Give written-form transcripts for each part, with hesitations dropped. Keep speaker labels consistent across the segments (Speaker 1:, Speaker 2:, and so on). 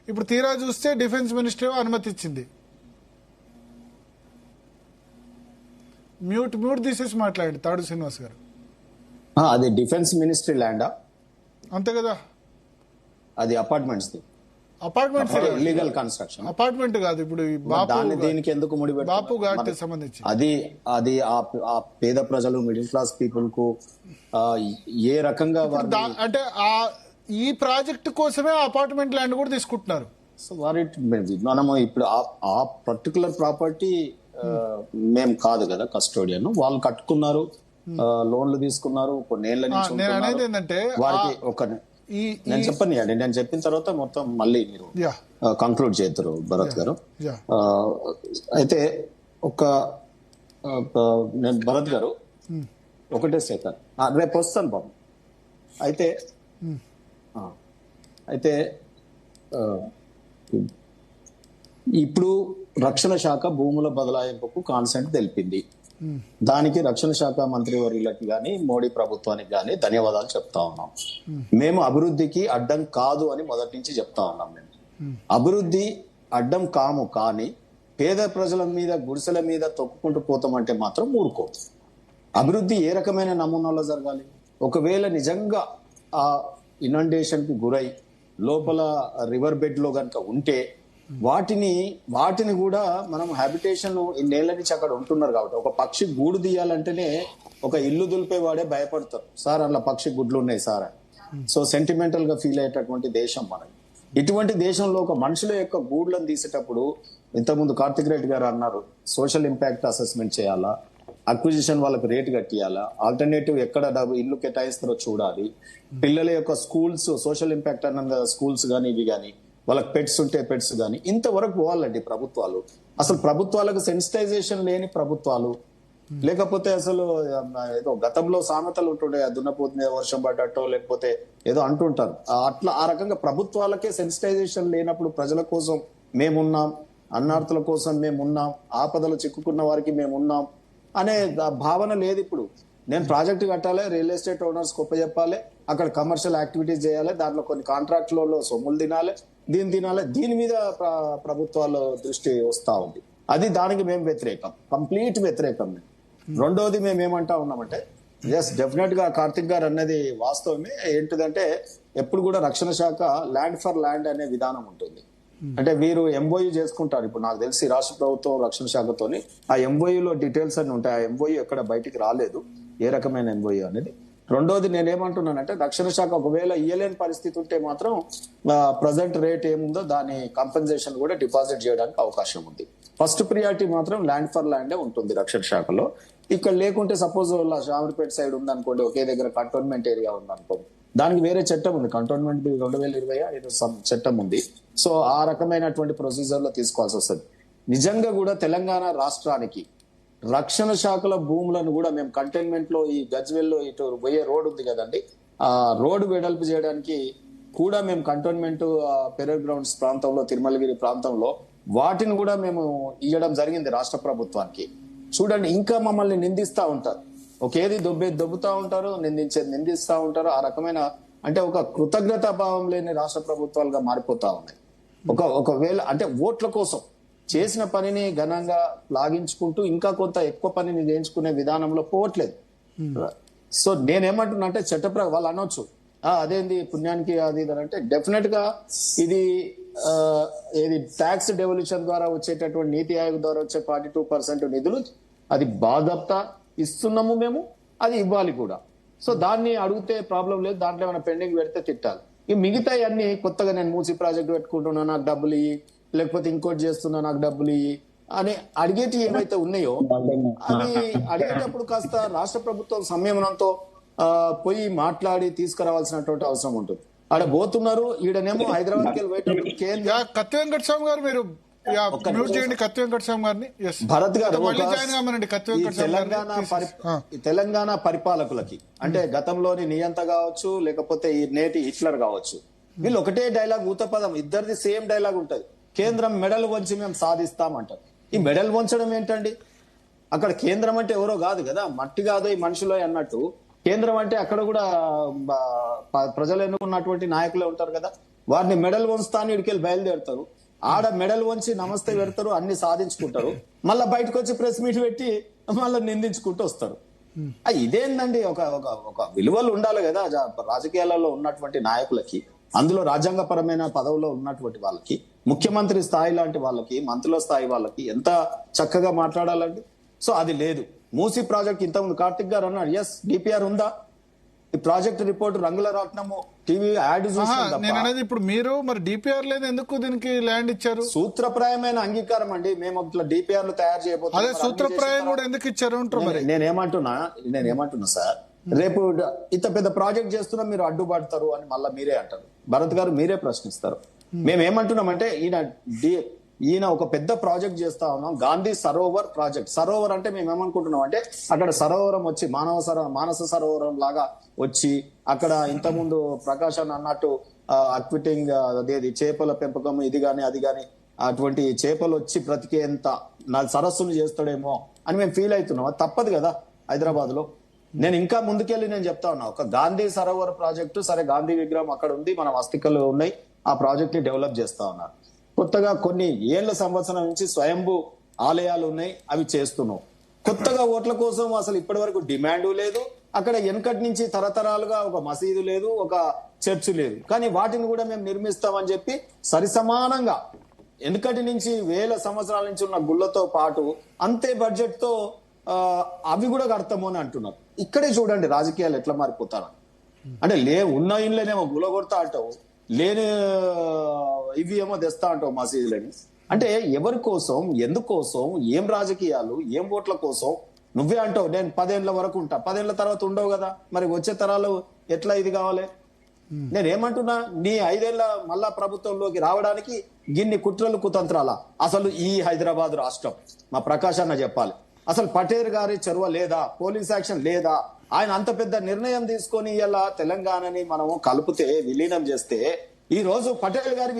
Speaker 1: ఇప్పుడు తీరా చూస్తే డిఫెన్స్ మినిస్ట్రీ అనుమతి ఇచ్చింది. మ్యూట్ తీసేసి మాట్లాడండి తాడు శ్రీనివాస్ గారు.
Speaker 2: అది డిఫెన్స్ మినిస్ట్రీ ల్యాండా?
Speaker 1: అంతే కదా.
Speaker 2: అది అపార్ట్మెంట్స్, ఇల్లీగల్ కన్స్ట్రక్షన్.
Speaker 1: అపార్ట్మెంట్ కాదు. ఇప్పుడు
Speaker 2: దాన్ని దీనికి ఎందుకు ముడిపెట్టారు?
Speaker 1: బాపు ఘాట్ సంబంధించి
Speaker 2: అది ఆ పేద ప్రజలు, మిడిల్ క్లాస్ పీపుల్ కు ఏ రకంగా
Speaker 1: అంటే ఈ ప్రాజెక్ట్ కోసమే అపార్ట్మెంట్ ల్యాండ్ కూడా తీసుకుంటున్నారు.
Speaker 2: సో మనము ఇప్పుడు ఆ పర్టికులర్ ప్రాపర్టీ మేము కాదు కదా కస్టోడియన్. వాళ్ళు కట్టుకున్నారు, లోన్లు తీసుకున్నారు, కొన్నేళ్ల నుంచి.
Speaker 1: నేను అనేది ఏంటంటే
Speaker 2: వారికి నేను చెప్పండి, నేను చెప్పిన తర్వాత మొత్తం మళ్ళీ మీరు కంక్లూడ్ చేద్దరు భరత్ గారు. అయితే నేను భరత్ గారు ఒకటే సెకండ్, రేపు వస్తాను బాబు. అయితే ఇప్పుడు రక్షణ శాఖ భూముల బదలాయింపుకు కాన్సెంట్ తెలిపింది. దానికి రక్షణ శాఖ మంత్రి వర్యులకి గాని, మోడీ ప్రభుత్వానికి గాని ధన్యవాదాలు చెప్తా ఉన్నాం. మేము అభివృద్ధికి అడ్డం కాదు అని మొదటి నుంచి చెప్తా ఉన్నాం. మేము అభివృద్ధి అడ్డం కాము, కానీ పేద ప్రజల మీద, గుడిసెల మీద తొక్కుకుంటూ పోతామంటే మాత్రం ఊరుకో. అభివృద్ధి ఏ రకమైన నమూనాలో జరగాలి? ఒకవేళ నిజంగా ఆ ఇనండేషన్ కి గురై లోపల రివర్ బెడ్ లో గనక ఉంటే వాటిని కూడా మనం హ్యాబిటేషన్ ఇన్నేళ్ల నుంచి అక్కడ ఉంటున్నారు కాబట్టి, ఒక పక్షి గూడు తీయాలంటేనే ఒక ఇల్లు దులిపేవాడే భయపడతారు. సార్ అలా పక్షి గుడ్లు ఉన్నాయి సార్ అని. సో సెంటిమెంటల్ గా ఫీల్ అయ్యేటటువంటి దేశం మనది. ఇటువంటి దేశంలో ఒక మనుషుల యొక్క గూడ్లను తీసేటప్పుడు, ఇంతకుముందు కార్తిక్ రెడ్డి గారు అన్నారు, సోషల్ ఇంపాక్ట్ అసెస్మెంట్ చేయాలా, అక్విజిషన్ వాళ్ళకి రేటు కట్టియాలా, ఆల్టర్నేటివ్ ఎక్కడ ఇల్లు కేటాయిస్తారో చూడాలి, పిల్లల యొక్క స్కూల్స్ సోషల్ ఇంపాక్ట్ అన్న స్కూల్స్ కానీ ఇవి కానీ, వాళ్ళకి పెట్స్ ఉంటే పెట్స్ కానీ, ఇంతవరకు పోవాలండి ప్రభుత్వాలు. అసలు ప్రభుత్వాలకు సెన్సిటైజేషన్ లేని ప్రభుత్వాలు, లేకపోతే అసలు ఏదో గతంలో సామెతలు ఉంటుండే, దున్నపోతు మీద వర్షం పడ్డట్టో లేకపోతే ఏదో అంటుంటారు. అట్లా ఆ రకంగా ప్రభుత్వాలకే సెన్సిటైజేషన్ లేనప్పుడు ప్రజల కోసం మేమున్నాం, అన్నార్థుల కోసం మేమున్నాం, ఆపదలు చిక్కుకున్న వారికి మేమున్నాం అనే భావన లేదు. ఇప్పుడు నేను ప్రాజెక్టు కట్టాలి, రియల్ ఎస్టేట్ ఓనర్స్ చెప్పాలి, అక్కడ కమర్షియల్ యాక్టివిటీస్ చేయాలి, దాంట్లో కొన్ని కాంట్రాక్ట్లలో సొమ్ములు తినాలి, దీని మీద ప్రభుత్వాల దృష్టి వస్తా ఉంది. దానికి మేము వ్యతిరేకం, కంప్లీట్ వ్యతిరేకం. రెండోది మేము ఏమంటా ఉన్నామంటే, ఎస్ డెఫినెట్ గా కార్తిక్ గారు అన్నది వాస్తవమే. ఏంటిదంటే ఎప్పుడు కూడా రక్షణ శాఖ ల్యాండ్ ఫర్ ల్యాండ్ అనే విధానం ఉంటుంది. అంటే వీరు ఎంఓయూ చేసుకుంటారు. ఇప్పుడు నాకు తెలిసి రాష్ట్ర ప్రభుత్వం రక్షణ శాఖతోని ఆ ఎంఓయూలో డీటెయిల్స్ అన్ని ఉంటాయి. ఆ ఎంఓయూ ఎక్కడ బయటికి రాలేదు, ఏ రకమైన ఎంఓయూ అనేది. రెండోది నేనేమంటున్నానంటే, రక్షణ శాఖ ఒకవేళ ఇయ్యలేని పరిస్థితి ఉంటే మాత్రం ప్రజెంట్ రేట్ ఏముందో దాని కంపెన్సేషన్ కూడా డిపాజిట్ చేయడానికి అవకాశం ఉంది. ఫస్ట్ ప్రియారిటీ మాత్రం ల్యాండ్ ఫర్ ల్యాండే ఉంటుంది రక్షణ శాఖలో. ఇక్కడ లేకుంటే సపోజ్ షామర్పేట సైడ్ ఉందనుకోండి, ఒకే దగ్గర కంటోన్మెంట్ ఏరియా ఉందనుకోండి, దానికి వేరే చట్టం ఉంది, కంటోన్మెంట్ 2020 చట్టం ఉంది. సో ఆ రకమైనటువంటి ప్రొసీజర్ లో తీసుకోవాల్సి వస్తుంది. నిజంగా కూడా తెలంగాణ రాష్ట్రానికి రక్షణ శాఖల భూములను కూడా మేము కంటైన్మెంట్ లో, ఈ గజ్వెల్ ఇటు పోయే రోడ్ ఉంది కదండి, ఆ రోడ్డు వెడల్పు చేయడానికి కూడా మేము కంటోన్మెంట్ పెరర్ గ్రౌండ్స్ ప్రాంతంలో, తిరుమలగిరి ప్రాంతంలో వాటిని కూడా మేము ఇవ్వడం జరిగింది రాష్ట్ర ప్రభుత్వానికి. చూడండి, ఇంకా మమ్మల్ని నిందిస్తా ఉంటారు, ఒకేది దొబ్బుతా ఉంటారు, నిందిస్తా ఉంటారు. ఆ రకమైన అంటే ఒక కృతజ్ఞతా భావం లేని రాష్ట్ర ప్రభుత్వాలుగా మారిపోతా ఉన్నాయి. ఒకవేళ అంటే ఓట్ల కోసం చేసిన పనిని ఘనంగా లాగించుకుంటూ ఇంకా కొంత ఎక్కువ పనిని చేయించుకునే విధానంలో పోవట్లేదు. సో నేనేమంటున్నా అంటే వాళ్ళు అనొచ్చు, అదేంది పుణ్యానికి అది అంటే, డెఫినెట్ గా ఇది ట్యాక్స్ డెవల్యూషన్ ద్వారా వచ్చేటటువంటి నీతి ఆయోగ్ ద్వారా వచ్చే 42% నిధులు అది బాధ్యత ఇస్తున్నాము మేము, అది ఇవ్వాలి కూడా. సో దాన్ని అడిగితే ప్రాబ్లం లేదు, దాంట్లో ఏమైనా పెండింగ్ పెడితే తిట్టాలి. ఈ మిగతా అన్ని కొత్తగా నేను మూసి ప్రాజెక్ట్ పెట్టుకుంటున్నా నాకు డబ్బులు ఇయ్యి, లేకపోతే ఇంకోటి చేస్తున్నా నాకు డబ్బులు ఇయ్యి అని అడిగేటి ఏమైతే ఉన్నాయో అవి అడిగేటప్పుడు కాస్త రాష్ట్ర ప్రభుత్వం సంయమనంతో పోయి మాట్లాడి తీసుకురావాల్సినటువంటి అవసరం ఉంటుంది. ఆడ పోతున్నారు, ఈడనేమో హైదరాబాద్కి వెళ్ళి పోయేటప్పుడు
Speaker 1: కత్తి వెంకట స్వామి గారు మీరు కత్తి వెంకట స్వామి గారిని
Speaker 2: భరత్ గారు తెలంగాణ పరిపాలకులకి, అంటే గతంలోని నియంత కావచ్చు, లేకపోతే ఈ నేటి హిట్లర్ కావచ్చు, వీళ్ళు ఒకటే డైలాగ్, ఊతపదం ఇద్దరిది సేమ్ డైలాగ్ ఉంటది. కేంద్రం మెడల్ వంచి మేము సాధిస్తామంటారు. ఈ మెడల్ వంచడం ఏంటండి? అక్కడ కేంద్రం అంటే ఎవరో కాదు కదా, మట్టి కాదు ఈ మనుషులో అన్నట్టు కేంద్రం అంటే అక్కడ కూడా ప్రజలు ఎన్నుకున్నటువంటి నాయకులే ఉంటారు కదా. వారిని మెడల్ వంచుతాను ఇడికెళ్ళి బయలుదేరుతారు. ఆడ మెడల్ వంచి నమస్తే పెడతారు, అన్ని సాధించుకుంటారు, మళ్ళీ బయటకు వచ్చి ప్రెస్ మీట్ పెట్టి మళ్ళీ నిందించుకుంటూ వస్తారు. ఇదేందండి? ఒక ఒక ఒక విలువలు ఉండాలి కదా రాజకీయాలలో ఉన్నటువంటి నాయకులకి, అందులో రాజ్యాంగపరమైన పదవులో ఉన్నటువంటి వాళ్ళకి, ముఖ్యమంత్రి స్థాయి లాంటి వాళ్ళకి, మంత్రుల స్థాయి వాళ్ళకి ఎంత చక్కగా మాట్లాడాలండి. సో అది లేదు. మూసీ ప్రాజెక్ట్ ఇంతకుముందు కార్తిక్ గారు అన్నారు, ఎస్ డిపిఆర్ ఉందా? ఈ ప్రాజెక్ట్ రిపోర్ట్ రంగుల రాట్నము టీవీ యాడ్
Speaker 1: నేను అనేది ఇప్పుడు మీరు మరి డిపిఆర్ లేదు ఎందుకు దీనికి ల్యాండ్ ఇచ్చారు?
Speaker 2: సూత్రప్రాయమైన అంగీకారం అండి. మేము ఇట్లా డిపిఆర్లు తయారు చేయబోతున్నాం.
Speaker 1: అదే సూత్రప్రాయం కూడా ఎందుకు ఇచ్చారు అంటారు మరి.
Speaker 2: నేనేమంటున్నా సార్, రేపు ఇంత పెద్ద ప్రాజెక్ట్ చేస్తున్నా మీరు అడ్డుపడతారు అని మళ్ళీ మీరే అంటారు. భరత్ గారు మీరే ప్రశ్నిస్తారు. మేమేమంటున్నామంటే ఈయన ఒక పెద్ద ప్రాజెక్ట్ చేస్తా ఉన్నాం, గాంధీ సరోవర్ ప్రాజెక్ట్. సరోవర్ అంటే మేము ఏమనుకుంటున్నాం అంటే అక్కడ సరోవరం వచ్చి మానస సరోవరం లాగా వచ్చి అక్కడ ఇంతకుముందు ప్రకాష్ అన్నట్టు అక్విటింగ్ అదేది చేపల పెంపకం ఇది గాని అది గాని అటువంటి చేపలు వచ్చి బ్రతికేంత సరస్సును చేస్తాడేమో అని మేము ఫీల్ అవుతున్నాం. అది తప్పదు కదా హైదరాబాద్ లో. నేను ఇంకా ముందుకెళ్ళి నేను చెప్తా ఉన్నా, ఒక గాంధీ సరోవర్ ప్రాజెక్టు, సరే గాంధీ విగ్రహం అక్కడ ఉంది, మన అస్థికలు ఉన్నాయి, ఆ ప్రాజెక్ట్ ని డెవలప్ చేస్తా ఉన్నారు. కొత్తగా కొన్ని ఏళ్ల సంవత్సరం నుంచి స్వయంభూ ఆలయాలు ఉన్నాయి, అవి చేస్తున్నాం. కొత్తగా ఓట్ల కోసం అసలు ఇప్పటి వరకు డిమాండు లేదు. అక్కడ వెనకటి నుంచి తరతరాలుగా ఒక మసీదు లేదు, ఒక చర్చ్ లేదు, కానీ వాటిని కూడా మేము నిర్మిస్తామని చెప్పి సరిసమానంగా వెనకటి నుంచి వేల సంవత్సరాల నుంచి ఉన్న గుళ్ళతో పాటు అంతే బడ్జెట్ తో అవి కూడా కడతాము అని అంటున్నారు. ఇక్కడే చూడండి రాజకీయాలు ఎట్లా మారిపోతారు. అంటే ఉన్న ఇండ్లనేమో గుల కొడతా అంటావు, లేని ఇవి ఏమో తెస్తా అంటావు మసీదులని. అంటే ఎవరి కోసం, ఎందుకోసం, ఏం రాజకీయాలు, ఏం ఓట్ల కోసం? నువ్వే అంటావు నేను 10 ఏళ్ల వరకు ఉంటా, 10 ఏళ్ల తర్వాత ఉండవు కదా, మరి వచ్చే తరాలు ఎట్లా ఇది కావాలి? నేనేమంటున్నా, నీ 5 ఏళ్ల మళ్ళా ప్రభుత్వంలోకి రావడానికి గిన్ని కుట్రలు కుతంత్రాల? అసలు ఈ హైదరాబాద్ రాష్ట్రం మా ప్రకాష్ అన్న చెప్పాలి, అసలు పటేల్ గారి చొరవ లేదా, పోలీస్ యాక్షన్ లేదా? ఆయన అంత పెద్ద నిర్ణయం తీసుకొని ఇలా తెలంగాణని మనము కలిపితే, విలీనం చేస్తే ఈ రోజు పటేల్ గారి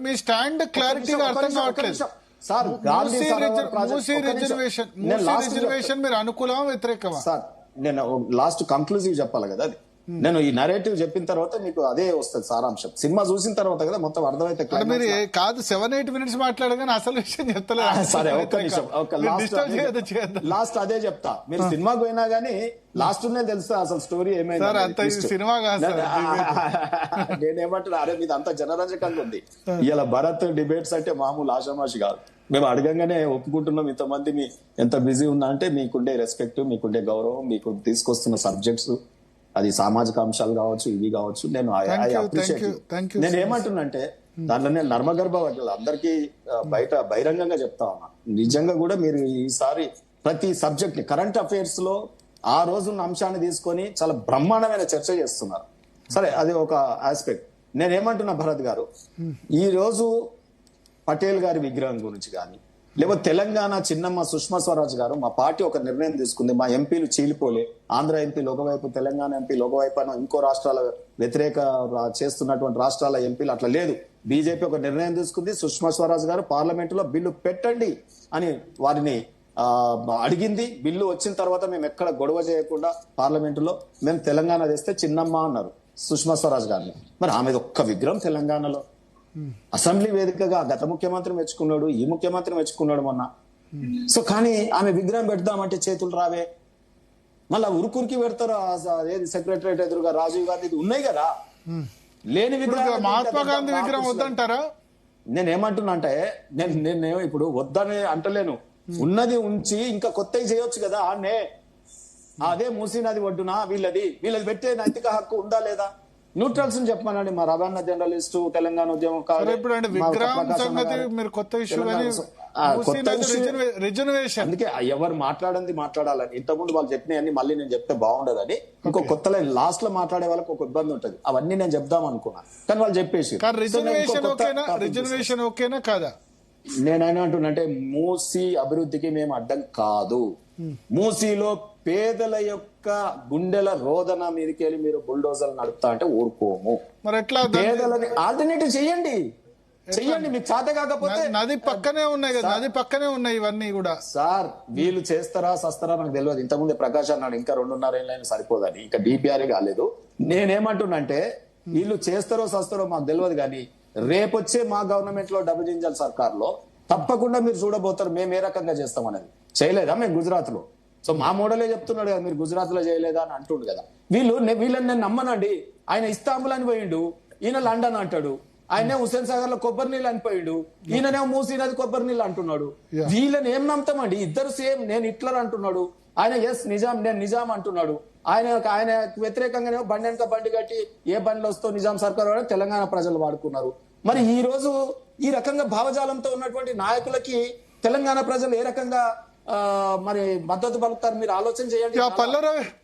Speaker 1: మీ స్టాండ్ క్లారిటీగా అర్థం కావట్లేదు
Speaker 2: సార్.
Speaker 1: రిజర్వేషన్ మీరు అనుకూలమా వ్యతిరేకమా?
Speaker 2: సార్ నేను లాస్ట్ కంక్లూజివ్ చెప్పాలి కదా, అది నేను ఈ నరేటివ్ చెప్పిన తర్వాత మీకు అదే వస్తుంది సారాంశం. సినిమా చూసిన తర్వాత కదా మొత్తం అర్థమైతే.
Speaker 1: మీరు కాదు 7-8 మినిట్స్ మాట్లాడగానే అసలు విషయం చెప్తలేదు.
Speaker 2: సరే ఒక్క నిమిషం, లాస్ట్ అదే చెప్తా. మీరు సినిమాకి పోయినా గానీ లాస్ట్ నే తెలుస్తా అసలు స్టోరీ ఏమైంది.
Speaker 1: సినిమా
Speaker 2: నేనేమంటున్నా, అరే మీది అంత జనరంజకంగా ఉంది. ఇలా భరత్ డిబేట్స్ అంటే మామూలు ఆషామాషి కాదు. మేము అడగంగానే ఒప్పుకుంటున్నాం. ఇంతమంది మీ ఎంత బిజీ ఉందా అంటే మీకుండే రెస్పెక్ట్, మీకుండే గౌరవం, మీకు తీసుకొస్తున్న సబ్జెక్ట్స్, అది సామాజిక అంశాలు కావచ్చు, ఇవి కావచ్చు, నేను నేను ఏమంటున్నంటే దాంట్లో నేను నర్మగర్భ అందరికీ బయట బహిరంగంగా చెప్తా ఉన్నా. నిజంగా కూడా మీరు ఈసారి ప్రతి సబ్జెక్ట్ ని, కరెంట్ అఫైర్స్ లో ఆ రోజున్న అంశాన్ని తీసుకొని చాలా బ్రహ్మాండమైన చర్చ చేస్తున్నారు. సరే అది ఒక ఆస్పెక్ట్. నేనేమంటున్నా భరత్ గారు, ఈ రోజు పటేల్ గారి విగ్రహం గురించి కానీ, లేకపోతే తెలంగాణ చిన్నమ్మ సుష్మా స్వరాజ్ గారు, మా పార్టీ ఒక నిర్ణయం తీసుకుంది, మా ఎంపీలు చీలిపోలే, ఆంధ్ర ఎంపీలు ఒకవైపు, తెలంగాణ ఎంపీలు ఒకవైపు, ఇంకో రాష్ట్రాల వ్యతిరేక చేస్తున్నటువంటి రాష్ట్రాల ఎంపీలు అట్లా లేదు. బీజేపీ ఒక నిర్ణయం తీసుకుంది, సుష్మా స్వరాజ్ గారు పార్లమెంట్ లో బిల్లు పెట్టండి అని వారిని అడిగింది. బిల్లు వచ్చిన తర్వాత మేము ఎక్కడ గొడవ చేయకుండా పార్లమెంట్ లో మేము తెలంగాణ తెస్తే చిన్నమ్మ అన్నారు సుష్మా స్వరాజ్ గారిని. మరి ఆమె ఒక్క విగ్రహం తెలంగాణలో అసెంబ్లీ వేదికగా గత ముఖ్యమంత్రి మెచ్చుకున్నాడు, ఈ ముఖ్యమంత్రి మెచ్చుకున్నాడు మొన్న. సో కానీ ఆమె విగ్రహం పెడదామంటే చేతులు రావే, మళ్ళా ఉరుకురికి పెడతారు. ఏది సెక్రటరియట్ ఎదురుగా రాజీవ్ గాంధీ ఉన్నాయి కదా, లేని విగ్రహం.
Speaker 1: మహాత్మా గాంధీ విగ్రహం వద్దంటారా?
Speaker 2: నేనేమంటున్నా అంటే నేను ఇప్పుడు వద్దని అంటలేను, ఉన్నది ఉంచి ఇంకా కొత్తవి చేయొచ్చు కదా. అదే మూసీ నది ఒడ్డున వీళ్ళది పెట్టే నైతిక హక్కు ఉందా లేదా? న్యూట్రల్స్ చెప్పమనండి. మా రవాణా జర్నలిస్టు, తెలంగాణ ఉద్యమం అందుకే ఎవరు మాట్లాడంది మాట్లాడాలని, ఇంతకుముందు వాళ్ళు చెప్పినవన్నీ మళ్ళీ నేను చెప్తే బాగుండదని, ఇంకో కొత్త లైన్ లాస్ట్ లో మాట్లాడే వాళ్ళకి ఒక ఇబ్బంది ఉంటది. అవన్నీ నేను చెప్దాం అనుకున్నా, కానీ వాళ్ళు చెప్పేసి
Speaker 1: రిజర్వేషన్ ఓకేనా కాదా?
Speaker 2: నేనైనా అంటున్నంటే మూసీ అభివృద్ధికి మేము అడ్డం కాదు. మూసీలో పేదల యొక్క గుండెల రోదన మీదకెళ్ళి మీరు బుల్డోజర్లు నడుపుతా అంటే ఊరుకోము.
Speaker 1: మరి ఎట్లా
Speaker 2: పేదలని ఆల్టర్నేటివ్ చెయ్యండి. మీకు చేత కాకపోతే
Speaker 1: నది పక్కనే ఉన్నాయి కదా, నది పక్కనే ఉన్నాయి ఇవన్నీ కూడా.
Speaker 2: సార్ వీళ్ళు చేస్తారా సస్తారా నాకు తెలియదు. ఇంతకుముందే ప్రకాష్ అన్నాడు ఇంకా 2.5 ఏళ్ళైనా సరిపోదని, ఇంకా డిపిఆర్ఏ కాలేదు. నేనేమంటున్నంటే వీళ్ళు చేస్తారో సస్తారో మాకు తెలియదు కానీ రేపొచ్చే మా గవర్నమెంట్ లో డబుల్ ఇంజన్ సర్కార్ లో తప్పకుండా మీరు చూడబోతారు మేము ఏ రకంగా చేస్తాం అనేది. చేయలేదా మేము గుజరాత్ లో? సో మా మోడలే చెప్తున్నాడు కదా, మీరు గుజరాత్ లో చేయలేదా అని అంటుండు కదా. వీళ్ళని నేను నమ్మనండి. ఆయన ఇస్తాంబుల్ అని పోయిండు, ఈయన లండన్ అంటాడు. ఆయనే హుస్సేన్ సాగర్ లో కొబ్బరి నీళ్ళు అనిపోయాడు, ఈయననేమో మూసీ నది కొబ్బరి నీళ్ళు అంటున్నాడు. వీళ్ళని ఏం నమ్ముతామండి? ఇద్దరు సేమ్. నేను హిట్లర్ అంటున్నాడు, ఆయన ఎస్ నిజాం నేను నిజాం అంటున్నాడు. ఆయన వ్యతిరేకంగానే బండి వెనక బండి కట్టి ఏ బండిలో వస్తో నిజాం సర్కార్ వాడు తెలంగాణ ప్రజలు వాడుకున్నారు. మరి ఈ రోజు ఈ రకంగా భావజాలంతో ఉన్నటువంటి నాయకులకి తెలంగాణ ప్రజలు ఏ రకంగా మరి మద్దతు పలుకుతారు? మీరు ఆలోచన చేయండి.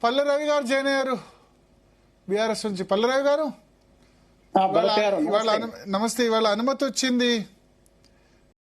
Speaker 1: పల్లెరవి గారు జాయిన్ అయ్యారు బీఆర్ఎస్ నుంచి. పల్లెరవి గారు నమస్తే. ఇవాళ అనుమతి వచ్చింది